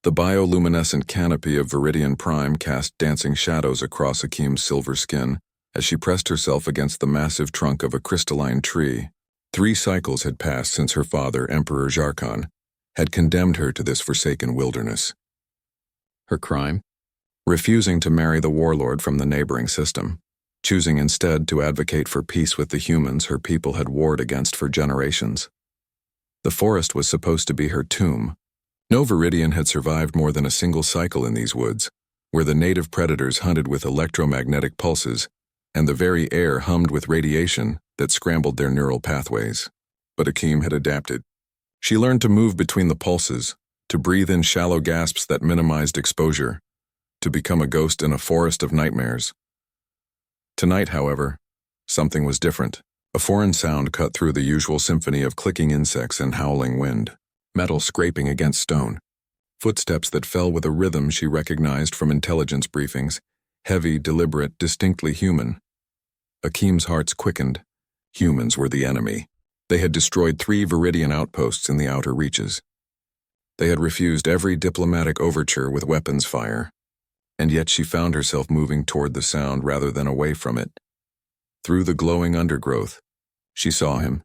The bioluminescent canopy of Viridian Prime cast dancing shadows across Akim's silver skin as she pressed herself against the massive trunk of a crystalline tree. 3 cycles had passed since her father, Emperor Jarkon, had condemned her to this forsaken wilderness. Her crime? Refusing to marry the warlord from the neighboring system, choosing instead to advocate for peace with the humans her people had warred against for generations. The forest was supposed to be her tomb. No Viridian had survived more than a single cycle in these woods, where the native predators hunted with electromagnetic pulses, and the very air hummed with radiation that scrambled their neural pathways. But Akim had adapted. She learned to move between the pulses, to breathe in shallow gasps that minimized exposure, to become a ghost in a forest of nightmares. Tonight, however, something was different. A foreign sound cut through the usual symphony of clicking insects and howling wind, metal scraping against stone, footsteps that fell with a rhythm she recognized from intelligence briefings, heavy, deliberate, distinctly human. Akim's hearts quickened. Humans were the enemy. They had destroyed 3 Viridian outposts in the outer reaches. They had refused every diplomatic overture with weapons fire, and yet she found herself moving toward the sound rather than away from it. Through the glowing undergrowth, she saw him.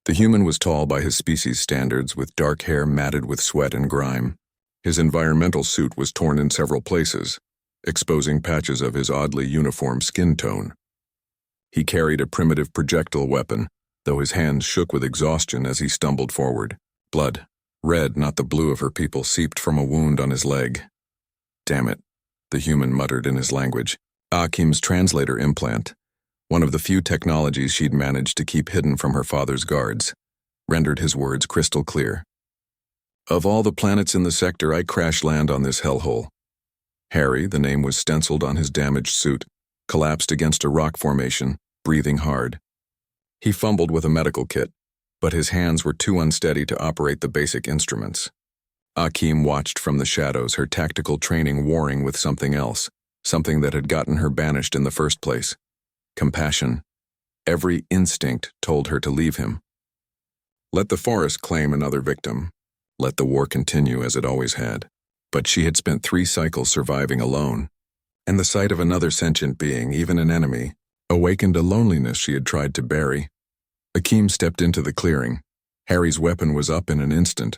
The human was tall by his species standards, with dark hair matted with sweat and grime. His environmental suit was torn in several places, exposing patches of his oddly uniform skin tone. He carried a primitive projectile weapon, though his hands shook with exhaustion as he stumbled forward. Blood, red, not the blue of her people, seeped from a wound on his leg. "Damn it," the human muttered in his language. Akim's translator implant, one of the few technologies she'd managed to keep hidden from her father's guards, rendered his words crystal clear. "Of all the planets in the sector, I crash land on this hellhole." Harry, the name was stenciled on his damaged suit, collapsed against a rock formation, breathing hard. He fumbled with a medical kit, but his hands were too unsteady to operate the basic instruments. Akim watched from the shadows, her tactical training warring with something else, something that had gotten her banished in the first place. Compassion. Every instinct told her to leave him. Let the forest claim another victim. Let the war continue as it always had. But she had spent 3 cycles surviving alone, and the sight of another sentient being, even an enemy, awakened a loneliness she had tried to bury. Akim stepped into the clearing. Harry's weapon was up in an instant,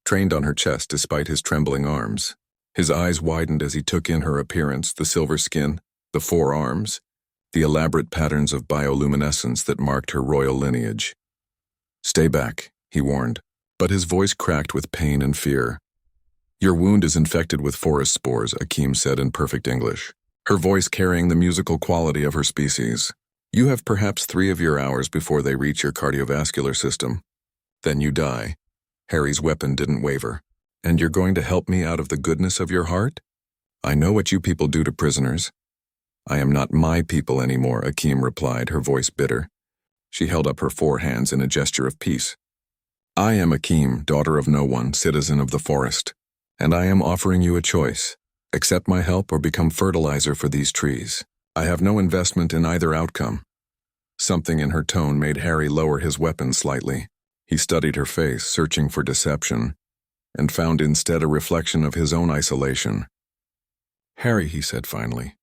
trained on her chest despite his trembling arms. His eyes widened as he took in her appearance, the silver skin, the 4 arms, the elaborate patterns of bioluminescence that marked her royal lineage. "Stay back," he warned, but his voice cracked with pain and fear. "Your wound is infected with forest spores," Akim said in perfect English, her voice carrying the musical quality of her species. "You have perhaps 3 of your hours before they reach your cardiovascular system. Then you die." Harry's weapon didn't waver. "And you're going to help me out of the goodness of your heart? I know what you people do to prisoners." "I am not my people anymore," Akim replied, her voice bitter. She held up her 4 hands in a gesture of peace. "I am Akim, daughter of no one, citizen of the forest, and I am offering you a choice. Accept my help or become fertilizer for these trees. I have no investment in either outcome." Something in her tone made Harry lower his weapon slightly. He studied her face, searching for deception, and found instead a reflection of his own isolation. "Harry," he said finally.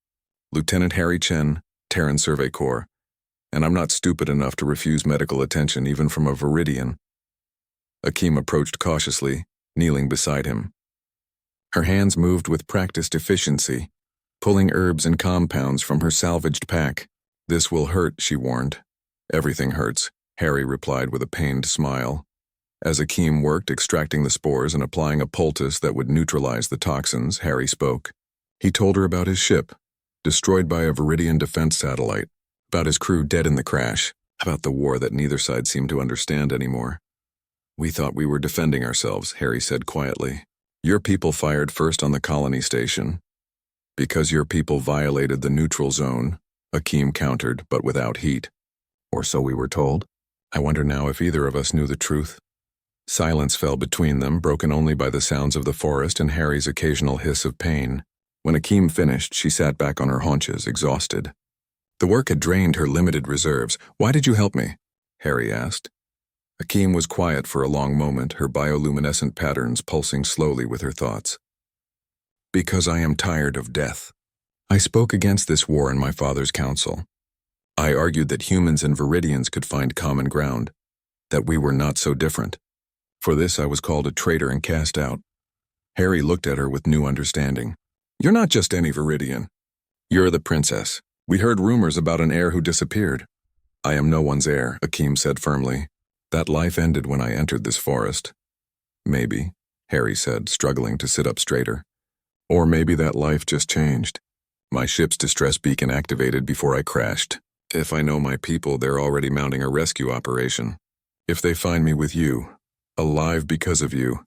"Lieutenant Harry Chen, Terran Survey Corps, and I'm not stupid enough to refuse medical attention even from a Viridian." Akim approached cautiously, kneeling beside him. Her hands moved with practiced efficiency, pulling herbs and compounds from her salvaged pack. "This will hurt," she warned. "Everything hurts," Harry replied with a pained smile. As Akim worked extracting the spores and applying a poultice that would neutralize the toxins, Harry spoke. He told her about his ship, destroyed by a Viridian defense satellite, about his crew dead in the crash, about the war that neither side seemed to understand anymore. "We thought we were defending ourselves," Harry said quietly. "Your people fired first on the colony station." "Because your people violated the neutral zone," Akim countered, but without heat. "Or so we were told." I wonder now if either of us knew the truth. Silence fell between them, broken only by the sounds of the forest and Harry's occasional hiss of pain. When Akim finished, she sat back on her haunches, exhausted. The work had drained her limited reserves. "Why did you help me?" Harry asked. Akim was quiet for a long moment, her bioluminescent patterns pulsing slowly with her thoughts. Because I am tired of death. I spoke against this war in my father's council. I argued that humans and Viridians could find common ground, that we were not so different. For this I was called a traitor and cast out. Harry looked at her with new understanding. You're not just any Viridian. You're the princess. We heard rumors about an heir who disappeared. I am no one's heir, Akeem said firmly. That life ended when I entered this forest. Maybe, Harry said, struggling to sit up straighter. Or maybe that life just changed. My ship's distress beacon activated before I crashed. If I know my people, they're already mounting a rescue operation. If they find me with you, alive because of you,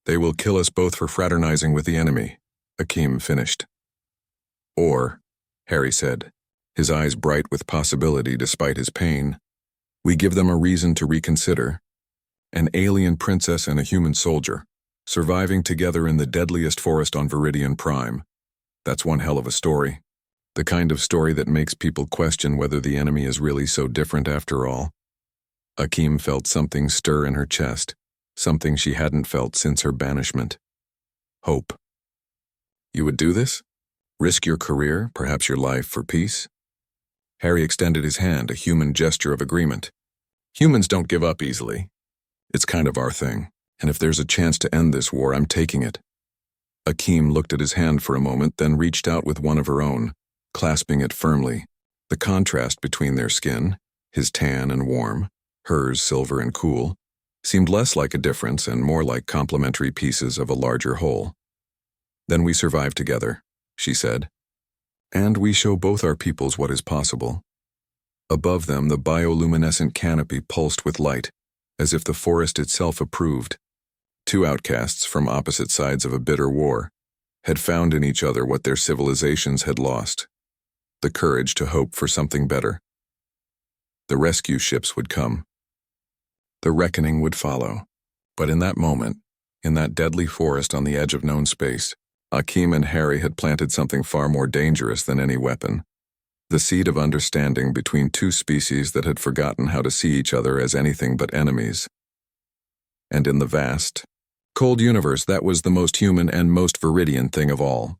they will kill us both for fraternizing with the enemy, Akeem finished. Or, Harry said, his eyes bright with possibility despite his pain, we give them a reason to reconsider. An alien princess and a human soldier, surviving together in the deadliest forest on Viridian Prime. That's one hell of a story. The kind of story that makes people question whether the enemy is really so different after all. Akeem felt something stir in her chest, something she hadn't felt since her banishment. Hope. You would do this? Risk your career, perhaps your life, for peace? Harry extended his hand, a human gesture of agreement. Humans don't give up easily. It's kind of our thing, and if there's a chance to end this war, I'm taking it. Akeem looked at his hand for a moment, then reached out with one of her own, clasping it firmly. The contrast between their skin, his tan and warm, hers silver and cool, seemed less like a difference and more like complementary pieces of a larger whole. Then we survive together, she said. And we show both our peoples what is possible. Above them, the bioluminescent canopy pulsed with light, as if the forest itself approved. Two outcasts from opposite sides of a bitter war had found in each other what their civilizations had lost: the courage to hope for something better. The rescue ships would come. The reckoning would follow. But in that moment, in that deadly forest on the edge of known space, Akeem and Harry had planted something far more dangerous than any weapon. The seed of understanding between two species that had forgotten how to see each other as anything but enemies. And in the vast, cold universe, that was the most human and most Viridian thing of all.